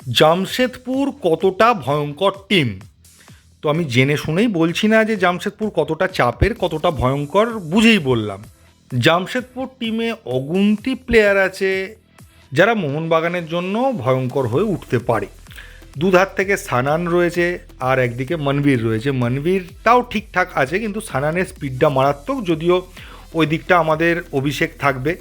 জামশেদপুর কতটা ভয়ঙ্কর টিম? তো আমি জেনে শুনেই বলছি না যে জামশেদপুর কতটা চাপের, কতটা ভয়ঙ্কর বুঝেই বললাম। জামশেদপুর টিমে অগুন্তি প্লেয়ার আছে যারা মোহনবাগানের জন্য ভয়ঙ্কর হয়ে উঠতে পারে। দুধার থেকে সানান রয়েছে, আর একদিকে মনবীর রয়েছে। মনবীরটাও ঠিকঠাক আছে, কিন্তু সানানের স্পিডটা মারাত্মক। যদিও ওই দিকটা আমাদের অভিষেক থাকবে,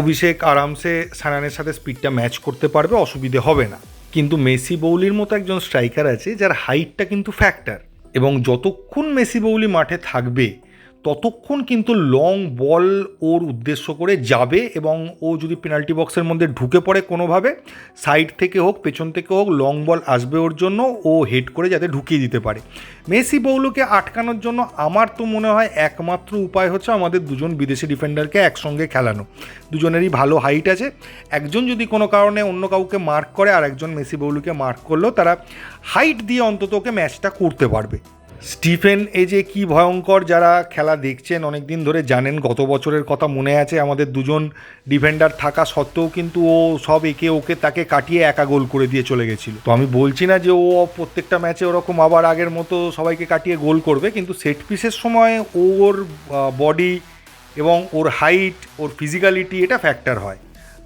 অভিষেক আরামসে সানানের সাথে স্পিডটা ম্যাচ করতে পারবে, অসুবিধে হবে না। কিন্তু মেসি বৌলির মতো একজন স্ট্রাইকার আছে যার হাইটটা কিন্তু ফ্যাক্টর, এবং যতক্ষণ মেসি বৌলি মাঠে থাকবে ততক্ষণ কিন্তু লং বল ওর উদ্দেশ্য করে যাবে, এবং ও যদি পেনাল্টি বক্সের মধ্যে ঢুকে পড়ে কোনোভাবে, সাইড থেকে হোক পেছন থেকে হোক লং বল আসবে ওর জন্য, ও হেড করে যাতে ঢুকিয়ে দিতে পারে। মেসি বৌলুকে আটকানোর জন্য আমার তো মনে হয় একমাত্র উপায় হচ্ছে আমাদের দুজন বিদেশি ডিফেন্ডারকে একসঙ্গে খেলানো। দুজনেরই ভালো হাইট আছে, একজন যদি কোনো কারণে অন্য কাউকে মার্ক করে আর একজন মেসি বৌলুকে মার্ক করলেও তারা হাইট দিয়ে অন্তত ওকে ম্যাচটা করতে পারবে। স্টিফেন এই যে কী ভয়ঙ্কর, যারা খেলা দেখছেন অনেক দিন ধরে জানেন, গত বছরের কথা মনে আছে, আমাদের দুজন ডিফেন্ডার থাকা সত্ত্বেও কিন্তু ও সব একে ওকে তাকে কাটিয়ে একা গোল করে দিয়ে চলে গেছিলো। তো আমি বলছি না যে ও প্রত্যেকটা ম্যাচে ওরকম আবার আগের মতো সবাইকে কাটিয়ে গোল করবে, কিন্তু সেট পিসের সময় ওর বডি এবং ওর হাইট, ওর ফিজিক্যালিটি, এটা ফ্যাক্টর হয়।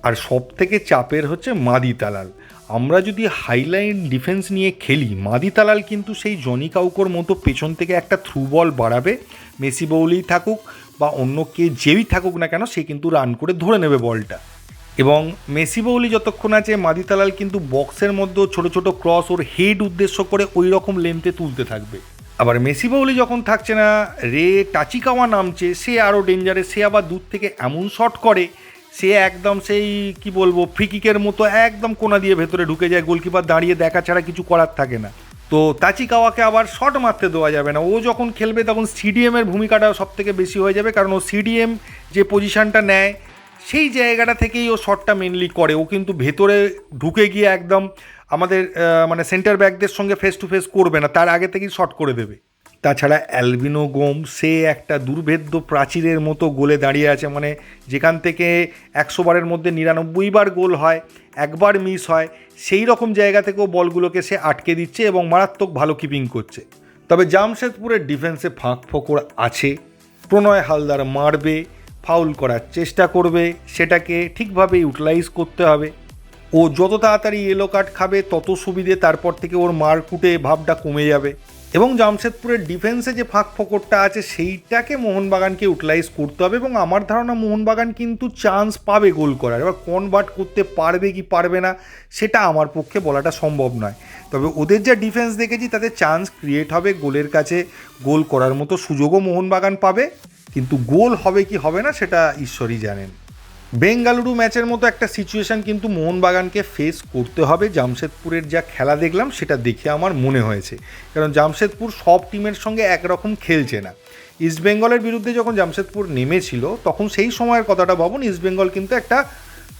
আর সব থেকে চাপের হচ্ছে মাদি তালাল। আমরা যদি হাইলাইন ডিফেন্স নিয়ে খেলি, মাদি তালাল কিন্তু সেই জনি কাউকোর মতো পেছন থেকে একটা থ্রু বল বাড়াবে, মেসি বৌলেই থাকুক বা অন্য কে যেই থাকুক না কেন, সে কিন্তু রান করে ধরে নেবে বলটা। এবং মেসি বৌলি যতক্ষণ আছে, মাদি তালাল কিন্তু বক্সের মধ্যেও ছোটো ছোটো ক্রস ওর হেড উদ্দেশ্য করে ওই রকম লেন্থে তুলতে থাকবে। আবার মেসি বৌলি যখন থাকছে না, রে টাচিকাওয়া নামছে, সে আরও ডেঞ্জারাস। সে আবার দূর থেকে এমন শট করে, সে একদম সেই কি বলবো ফ্রিকিকের মতো একদম কোনা দিয়ে ভেতরে ঢুকে যায়, গোলকিপার দাঁড়িয়ে দেখা ছাড়া কিছু করার থাকে না। তো তাচিকাওয়াকে আবার শট মারতে দেওয়া যাবে না। ও যখন খেলবে তখন সিডিএমের ভূমিকাটা সব থেকে বেশি হয়ে যাবে, কারণ ও সিডিএম যে পজিশানটা নেয় সেই জায়গাটা থেকেই ও শটটা মেনলি করে। ও কিন্তু ভেতরে ঢুকে গিয়ে একদম আমাদের মানে সেন্টার ব্যাকদের সঙ্গে ফেস টু ফেস করবে না, তার আগে থেকেই শট করে দেবে। তাছাড়া অ্যালবিনো গোম, সে একটা দুর্ভেদ্য প্রাচীরের মতো গোলে দাঁড়িয়ে আছে, মানে যেখান থেকে 100 বারের মধ্যে 99 বার গোল হয়, একবার মিস হয়, সেই রকম জায়গা থেকেও বলগুলোকে সে আটকে দিচ্ছে এবং মারাত্মক ভালো কিপিং করছে। তবে জামশেদপুরের ডিফেন্সে ফাঁক ফোকর আছে। প্রণয় হালদার মারবে, ফাউল করার চেষ্টা করবে, সেটাকে ঠিকভাবে ইউটিলাইজ করতে হবে। ও যত তাড়াতাড়ি ইয়েলো কার্ড খাবে তত সুবিধে, তারপর থেকে ওর মারকুটে ভাবটা কমে যাবে। এবং জামশেদপুরের ডিফেন্সে যে ফাঁক ফোকরটা আছে সেইটাকে মোহনবাগানকে ইউটিলাইজ করতে হবে, এবং আমার ধারণা মোহনবাগান কিন্তু চান্স পাবে গোল করার। এবার কনভার্ট করতে পারবে কি পারবে না সেটা আমার পক্ষে বলাটা সম্ভব নয়, তবে ওদের যা ডিফেন্স দেখেছি তাতে চান্স ক্রিয়েট হবে, গোলের কাছে গোল করার মতো সুযোগও মোহনবাগান পাবে, কিন্তু গোল হবে কি হবে না সেটা ঈশ্বরই জানেন। বেঙ্গালুরু ম্যাচের মতো একটা সিচুয়েশান কিন্তু মোহনবাগানকে ফেস করতে হবে। জামশেদপুরের যা খেলা দেখলাম সেটা দেখে আমার মনে হয়েছে, কারণ জামশেদপুর সব টিমের সঙ্গে একরকম খেলছে না। ইস্টবেঙ্গলের বিরুদ্ধে যখন জামশেদপুর নেমেছিল তখন সেই সময়ের কথাটা ভাবুন, ইস্টবেঙ্গল কিন্তু একটা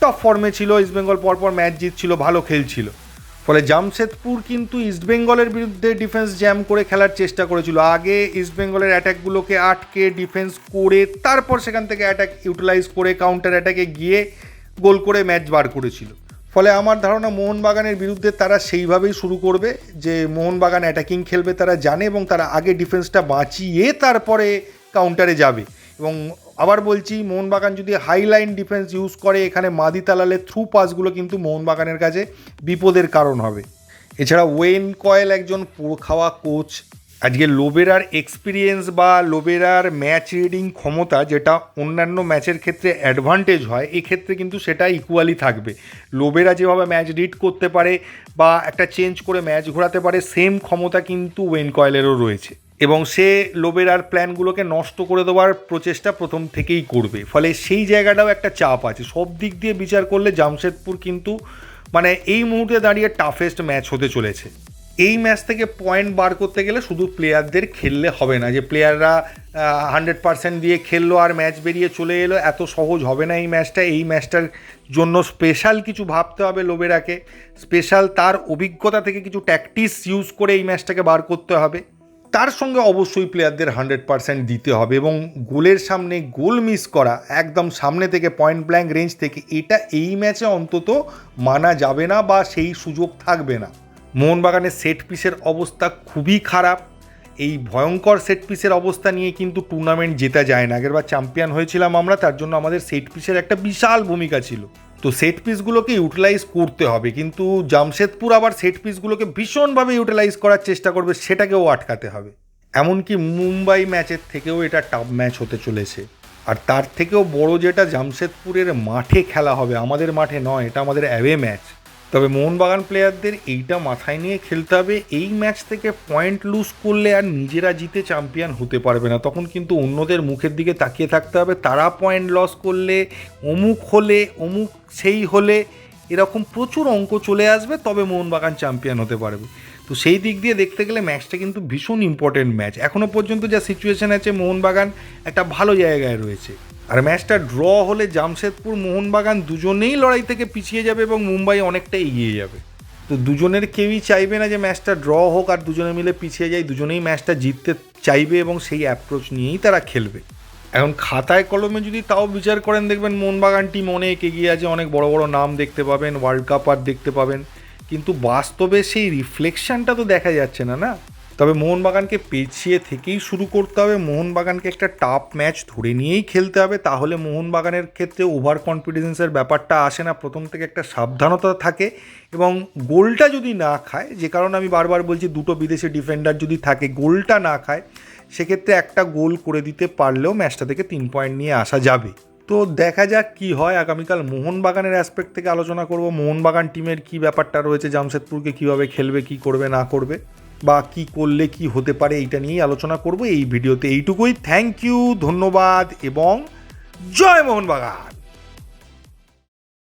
টপ ফর্মে ছিল, ইস্টবেঙ্গল পরপর ম্যাচ জিতছিল, ভালো খেলছিল। ফলে জামশেদপুর কিন্তু ইস্টবেঙ্গলের বিরুদ্ধে ডিফেন্স জ্যাম করে খেলার চেষ্টা করেছিল। আগে ইস্টবেঙ্গলের অ্যাটাকগুলোকে আটকে ডিফেন্স করে তারপর সেখান থেকে অ্যাটাক ইউটিলাইজ করে কাউন্টার অ্যাটাকে গিয়ে গোল করে ম্যাচ বার করেছিল। ফলে আমার ধারণা মোহনবাগানের বিরুদ্ধে তারা সেইভাবেই শুরু করবে, যে মোহনবাগান অ্যাটাকিং খেলবে তারা জানে, এবং তারা আগে ডিফেন্সটা বাঁচিয়ে তারপরে কাউন্টারে যাবে। এবং আবার বলছি, মোহনবাগান যদি হাইলাইন ডিফেন্স ইউজ করে, এখানে মাদি তালালের থ্রু পাসগুলো কিন্তু মোহনবাগানের কাছে বিপদের কারণ হবে। এছাড়া ওয়েন কয়েল একজন পোড়খাওয়া কোচ। আজকে লোবেরার এক্সপিরিয়েন্স বা লোবেরার ম্যাচ রিডিং ক্ষমতা, যেটা অন্যান্য ম্যাচের ক্ষেত্রে অ্যাডভান্টেজ হয়, এক্ষেত্রে কিন্তু সেটা ইকুয়ালি থাকবে। লোবেরা যেভাবে ম্যাচ রিড করতে পারে বা একটা চেঞ্জ করে ম্যাচ ঘোরাতে পারে, সেম ক্ষমতা কিন্তু ওয়েন কয়েলেরও রয়েছে, এবং সে লোবেরার প্ল্যানগুলোকে নষ্ট করে দেওয়ার প্রচেষ্টা প্রথম থেকেই করবে। ফলে সেই জায়গাটাও একটা চাপ আছে। সব দিক দিয়ে বিচার করলে জামশেদপুর কিন্তু মানে এই মুহূর্তে দাঁড়িয়ে টাফেস্ট ম্যাচ হতে চলেছে। এই ম্যাচ থেকে পয়েন্ট বার করতে গেলে শুধু প্লেয়ারদের খেললে হবে না, যে প্লেয়াররা 100% দিয়ে খেললো আর ম্যাচ বেরিয়ে চলে এলো, এত সহজ হবে না এই ম্যাচটা। এই ম্যাচটার জন্য স্পেশাল কিছু ভাবতে হবে লোবেরাকে, স্পেশাল তার অভিজ্ঞতা থেকে কিছু ট্যাকটিক্স ইউজ করে এই ম্যাচটাকে বার করতে হবে। তার সঙ্গে অবশ্যই প্লেয়ারদের 100% দিতে হবে, এবং গোলের সামনে গোল মিস করা একদম সামনে থেকে পয়েন্ট ব্ল্যাঙ্ক রেঞ্জ থেকে, এটা এই ম্যাচে অন্তত মানা যাবে না বা সেই সুযোগ থাকবে না। মোহনবাগানের সেট পিসের অবস্থা খুবই খারাপ। এই ভয়ঙ্কর সেট পিসের অবস্থা নিয়ে কিন্তু টুর্নামেন্ট জেতা যায় না। আগেরবার চ্যাম্পিয়ন হয়েছিলাম আমরা, তার জন্য আমাদের সেট পিসের একটা বিশাল ভূমিকা ছিল। তো সেট পিসগুলোকে ইউটিলাইজ করতে হবে, কিন্তু জামশেদপুর আবার সেট পিসগুলোকে ভীষণভাবে ইউটিলাইজ করার চেষ্টা করবে, সেটাকেও আটকাতে হবে। এমনকি মুম্বাই ম্যাচের থেকেও এটা টাফ ম্যাচ হতে চলেছে। আর তার থেকেও বড় যেটা, জামশেদপুরের মাঠে খেলা হবে, আমাদের মাঠে নয়, এটা আমাদের অ্যাওয়ে ম্যাচ। তবে মোহনবাগান প্লেয়ারদের এইটা মাথায় নিয়ে খেলতে হবে, এই ম্যাচ থেকে পয়েন্ট লুজ করলে আর নিজেরা জিতে চ্যাম্পিয়ন হতে পারবে না। তখন কিন্তু অন্যদের মুখের দিকে তাকিয়ে থাকতে হবে, তারা পয়েন্ট লস করলে, অমুক হলে, অমুক সেই হলে, এরকম প্রচুর অঙ্ক চলে আসবে, তবে মোহনবাগান চ্যাম্পিয়ন হতে পারবে। তো সেই দিক দিয়ে দেখতে গেলে ম্যাচটা কিন্তু ভীষণ ইম্পর্টেন্ট ম্যাচ। এখনও পর্যন্ত যা সিচুয়েশান আছে, মোহনবাগান একটা ভালো জায়গায় রয়েছে। আর ম্যাচটা ড্র হলে জামশেদপুর মোহনবাগান দুজনেই লড়াই থেকে পিছিয়ে যাবে এবং মুম্বাই অনেকটা এগিয়ে যাবে। তো দুজনের কেউই চাইবে না যে ম্যাচটা ড্র হোক আর দুজনে মিলে পিছিয়ে যায়, দুজনেই ম্যাচটা জিততে চাইবে এবং সেই অ্যাপ্রোচ নিয়েই তারা খেলবে। এখন খাতায় কলমে যদি তাও বিচার করেন, দেখবেন মোহনবাগান টিম অনেক এগিয়ে আছে, অনেক বড় বড় নাম দেখতে পাবেন, ওয়ার্ল্ড কাপ আর দেখতে পাবেন, কিন্তু বাস্তবে সেই রিফ্লেকশনটা তো দেখা যাচ্ছে না। না, তবে মোহনবাগানকে পেছিয়ে থেকেই শুরু করতে হবে, মোহনবাগানকে একটা টাফ ম্যাচ ধরে নিয়েই খেলতে হবে, তাহলে মোহনবাগানের ক্ষেত্রে ওভার কনফিডেন্সের ব্যাপারটা আসে না, প্রথম থেকে একটা সাবধানতা থাকে, এবং গোলটা যদি না খায়, যে কারণে আমি বারবার বলছি দুটো বিদেশি ডিফেন্ডার যদি থাকে, গোলটা না খায়, সেক্ষেত্রে একটা গোল করে দিতে পারলেও ম্যাচটা থেকে 3 পয়েন্ট নিয়ে আসা যাবে। তো দেখা যাক কি হয়। আগামীকাল মোহনবাগানের অ্যাসপেক্ট থেকে আলোচনা করব, মোহনবাগান টিমের কি ব্যাপারটা রয়েছে, জামশেদপুরকে কীভাবে খেলবে, কি করবে না করবে, বা কি করলে কি হতে পারে, এইটা নিয়েই আলোচনা করব এই ভিডিওতে। এইটুকুই, থ্যাংক ইউ, ধন্যবাদ এবং জয় মোহনবাগান।